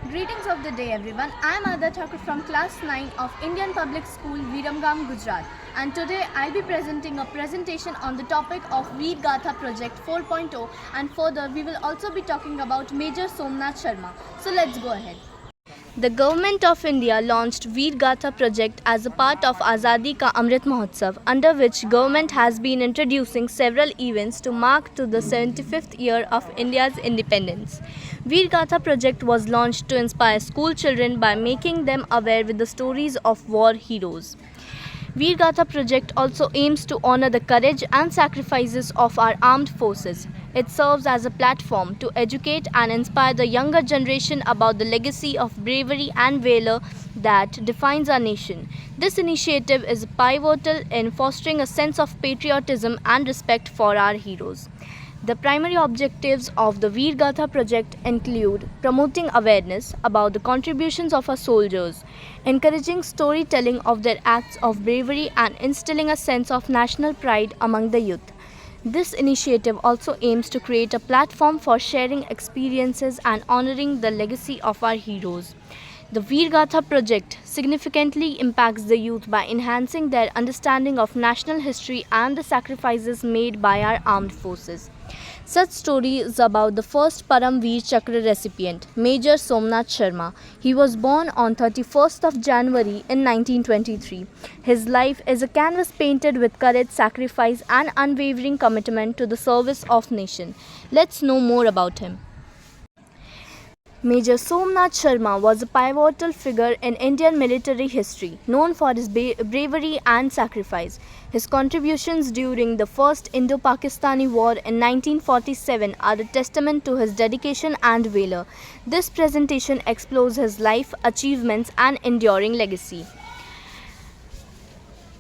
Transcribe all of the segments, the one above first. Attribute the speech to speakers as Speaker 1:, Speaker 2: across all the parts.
Speaker 1: Greetings of the day everyone. I am Ada Thakur from class 9 of Indian Public School, Viramgam, Gujarat. And today I'll be presenting a presentation on the topic of Veer Gatha Project 4.0, and further we will also be talking about Major Somnath Sharma. So let's go ahead. The Government of India launched Veer Gatha project as a part of Azadi Ka Amrit Mahotsav, under which government has been introducing several events to mark to the 75th year of India's independence. Veer Gatha project was launched to inspire school children by making them aware with the stories of war heroes. Veer Gatha project also aims to honor the courage and sacrifices of our armed forces. It serves as a platform to educate and inspire the younger generation about the legacy of bravery and valor that defines our nation. This initiative is pivotal in fostering a sense of patriotism and respect for our heroes. The primary objectives of the Veer Gatha project include promoting awareness about the contributions of our soldiers, encouraging storytelling of their acts of bravery, and instilling a sense of national pride among the youth. This initiative also aims to create a platform for sharing experiences and honoring the legacy of our heroes. The Veer Gatha project significantly impacts the youth by enhancing their understanding of national history and the sacrifices made by our armed forces. Such stories about the first Param Veer Chakra recipient, Major Somnath Sharma. He was born on 31st of January in 1923. His life is a canvas painted with courage, sacrifice, and unwavering commitment to the service of nation. Let's know more about him. Major Somnath Sharma was a pivotal figure in Indian military history, known for his bravery and sacrifice. His contributions during the First Indo-Pakistani War in 1947 are a testament to his dedication and valor. This presentation explores his life, achievements, and enduring legacy.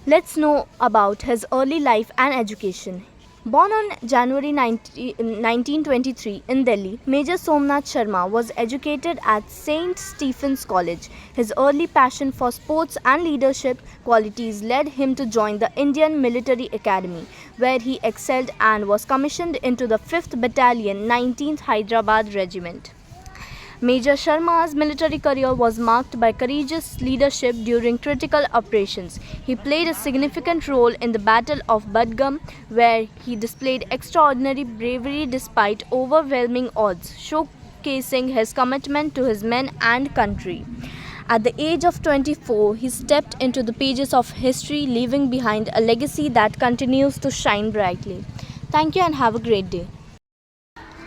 Speaker 1: Let's know about his early life and education. Born on January 1923 in Delhi, Major Somnath Sharma was educated at St. Stephen's College. His early passion for sports and leadership qualities led him to join the Indian Military Academy, where he excelled and was commissioned into the 5th Battalion, 19th Hyderabad Regiment. Major Sharma's military career was marked by courageous leadership during critical operations. He played a significant role in the Battle of Budgam, where he displayed extraordinary bravery despite overwhelming odds, showcasing his commitment to his men and country. At the age of 24, he stepped into the pages of history, leaving behind a legacy that continues to shine brightly. Thank you and have a great day.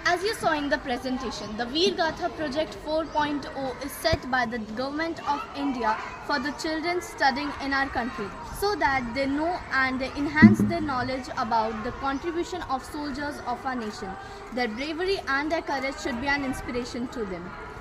Speaker 1: As you saw in the presentation, the Veer Gatha Project 4.0 is set by the Government of India for the children studying in our country, so that they know and they enhance their knowledge about the contribution of soldiers of our nation. Their bravery and their courage should be an inspiration to them.